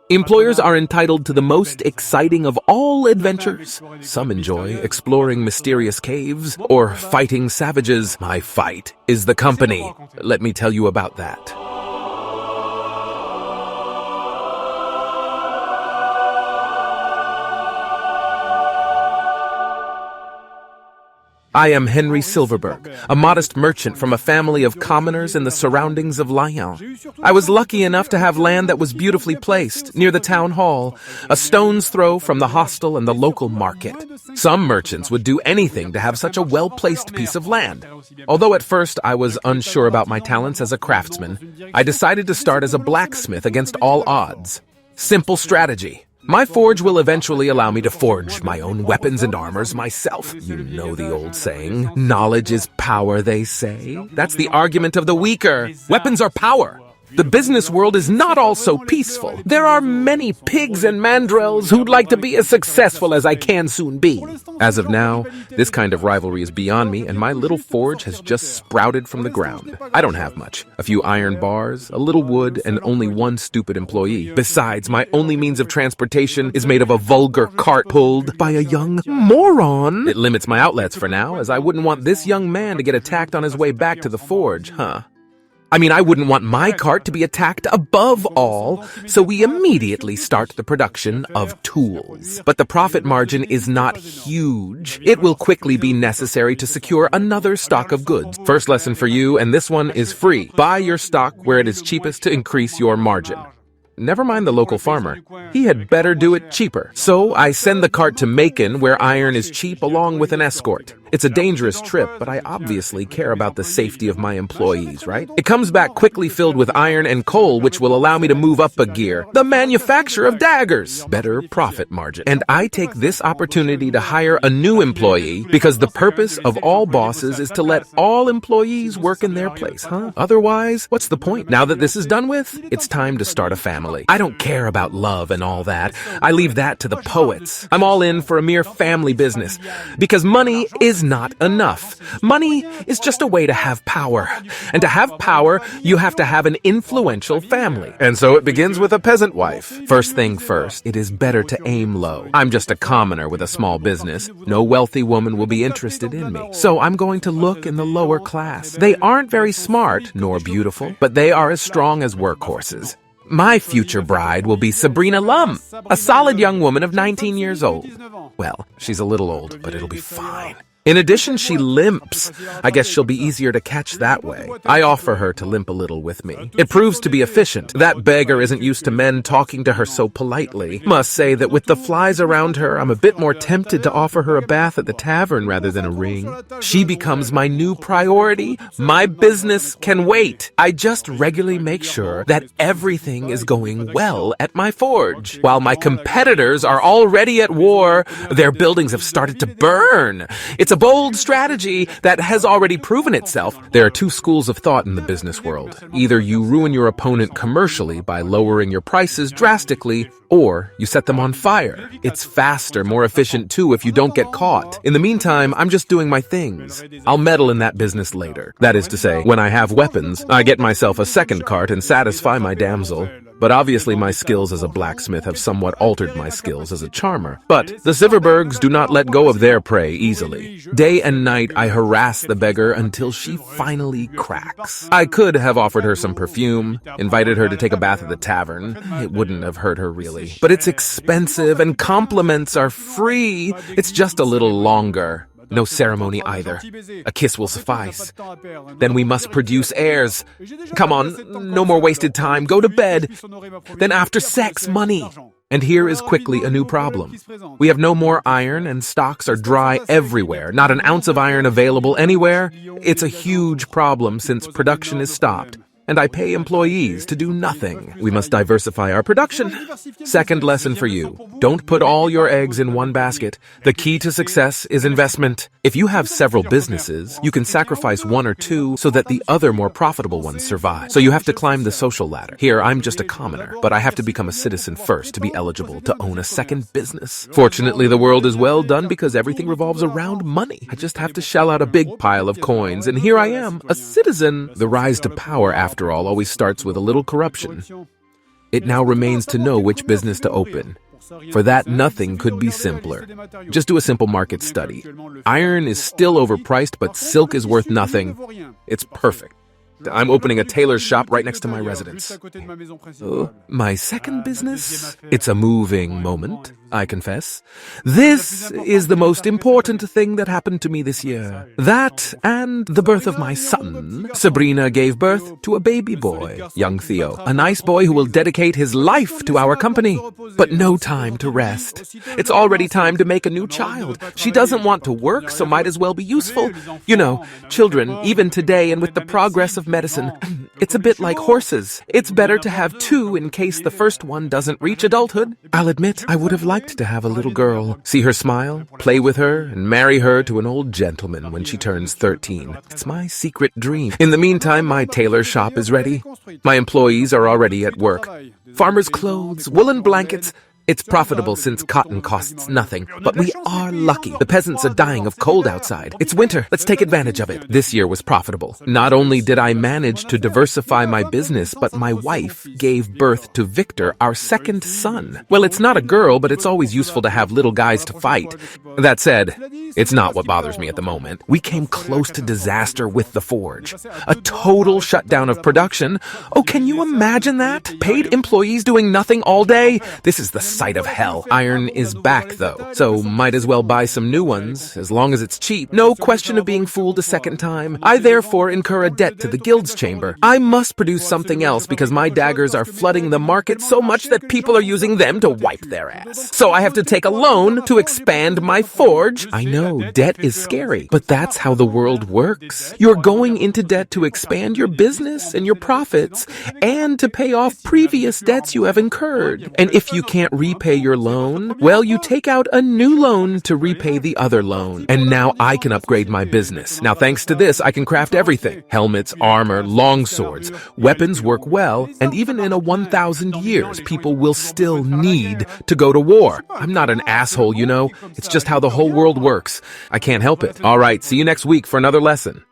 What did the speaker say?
Employers are entitled to the most exciting of all adventures. Some enjoy exploring mysterious caves or fighting savages. My fight is the company. Let me tell you about that. I am Henry Silverberg, a modest merchant from a family of commoners in the surroundings of Lyon. I was lucky enough to have land that was beautifully placed near the town hall, a stone's throw from the hostel and the local market. Some merchants would do anything to have such a well-placed piece of land. Although at first I was unsure about my talents as a craftsman, I decided to start as a blacksmith against all odds. Simple strategy. My forge will eventually allow me to forge my own weapons and armors myself. You know the old saying, knowledge is power, they say. That's the argument of the weaker. Weapons are power. The business world is not all so peaceful. There are many pigs and mandrels who'd like to be as successful as I can soon be. As of now, this kind of rivalry is beyond me, and my little forge has just sprouted from the ground. I don't have much. A few iron bars, a little wood, and only one stupid employee. Besides, my only means of transportation is made of a vulgar cart pulled by a young moron. It limits my outlets for now, as I wouldn't want this young man to get attacked on his way back to the forge, I wouldn't want my cart to be attacked above all, so we immediately start the production of tools. But the profit margin is not huge. It will quickly be necessary to secure another stock of goods. First lesson for you, and this one is free. Buy your stock where it is cheapest to increase your margin. Never mind the local farmer. He had better do it cheaper. So I send the cart to Macon, where iron is cheap, along with an escort. It's a dangerous trip, but I obviously care about the safety of my employees, right? It comes back quickly filled with iron and coal, which will allow me to move up a gear. The manufacture of daggers. Better profit margin. And I take this opportunity to hire a new employee because the purpose of all bosses is to let all employees work in their place, Otherwise, what's the point? Now that this is done with, it's time to start a family. I don't care about love and all that. I leave that to the poets. I'm all in for a mere family business because money is not enough. Money is just a way to have power. And to have power, you have to have an influential family. And so it begins with a peasant wife. First thing first, it is better to aim low. I'm just a commoner with a small business. No wealthy woman will be interested in me. So I'm going to look in the lower class. They aren't very smart nor beautiful, but they are as strong as workhorses. My future bride will be Sabrina Lum, a solid young woman of 19 years old. Well, she's a little old, but it'll be fine. In addition, she limps. I guess she'll be easier to catch that way. I offer her to limp a little with me. It proves to be efficient. That beggar isn't used to men talking to her so politely. Must say that with the flies around her, I'm a bit more tempted to offer her a bath at the tavern rather than a ring. She becomes my new priority. My business can wait. I just regularly make sure that everything is going well at my forge. While my competitors are already at war, their buildings have started to burn. It's a bold strategy that has already proven itself. There are two schools of thought in the business world. Either you ruin your opponent commercially by lowering your prices drastically, or you set them on fire. It's faster, more efficient too if you don't get caught. In the meantime, I'm just doing my things. I'll meddle in that business later. That is to say, when I have weapons, I get myself a second cart and satisfy my damsel. But obviously my skills as a blacksmith have somewhat altered my skills as a charmer. But the Silverbergs do not let go of their prey easily. Day and night I harass the beggar until she finally cracks. I could have offered her some perfume, invited her to take a bath at the tavern. It wouldn't have hurt her really. But it's expensive and compliments are free. It's just a little longer. No ceremony either. A kiss will suffice. Then we must produce heirs. Come on, no more wasted time. Go to bed. Then after sex, money. And here is quickly a new problem. We have no more iron and stocks are dry everywhere. Not an ounce of iron available anywhere. It's a huge problem since production is stopped. And I pay employees to do nothing. We must diversify our production. Second lesson for you. Don't put all your eggs in one basket. The key to success is investment. If you have several businesses, you can sacrifice one or two so that the other more profitable ones survive. So you have to climb the social ladder. Here, I'm just a commoner, but I have to become a citizen first to be eligible to own a second business. Fortunately, the world is well done because everything revolves around money. I just have to shell out a big pile of coins, and here I am, a citizen. The rise to power, after all, always starts with a little corruption. It now remains to know which business to open. For that, nothing could be simpler. Just do a simple market study. Iron is still overpriced, but silk is worth nothing. It's perfect. I'm opening a tailor's shop right next to my residence. My second business? It's a moving moment, I confess. This is the most important thing that happened to me this year. That and the birth of my son. Sabrina gave birth to a baby boy, young Theo. A nice boy who will dedicate his life to our company. But no time to rest. It's already time to make a new child. She doesn't want to work, so might as well be useful. You know, children, even today and with the progress of medicine, it's a bit like horses. It's better to have two in case the first one doesn't reach adulthood. I'll admit, I would have liked to have a little girl. See her smile, play with her, and marry her to an old gentleman when she turns 13. It's my secret dream. In the meantime, my tailor shop is ready. My employees are already at work. Farmers' clothes, woolen blankets. It's profitable since cotton costs nothing, but we are lucky. The peasants are dying of cold outside. It's winter. Let's take advantage of it. This year was profitable. Not only did I manage to diversify my business, but my wife gave birth to Victor, our second son. Well, it's not a girl, but it's always useful to have little guys to fight. That said, it's not what bothers me at the moment. We came close to disaster with the forge. A total shutdown of production. Oh, can you imagine that? Paid employees doing nothing all day? This is the sight of hell. Iron is back, though, so might as well buy some new ones, as long as it's cheap. No question of being fooled a second time. I therefore incur a debt to the guild's chamber. I must produce something else because my daggers are flooding the market so much that people are using them to wipe their ass. So I have to take a loan to expand my forge. I know, debt is scary, but that's how the world works. You're going into debt to expand your business and your profits, and to pay off previous debts you have incurred. And if you can't repay your loan, well, you take out a new loan to repay the other loan. And now I can upgrade my business. Now, thanks to this, I can craft everything. Helmets, armor, long swords. Weapons work well, and even in a 1,000 years, people will still need to go to war. I'm not an asshole, you know. It's just how the whole world works. I can't help it. All right, see you next week for another lesson.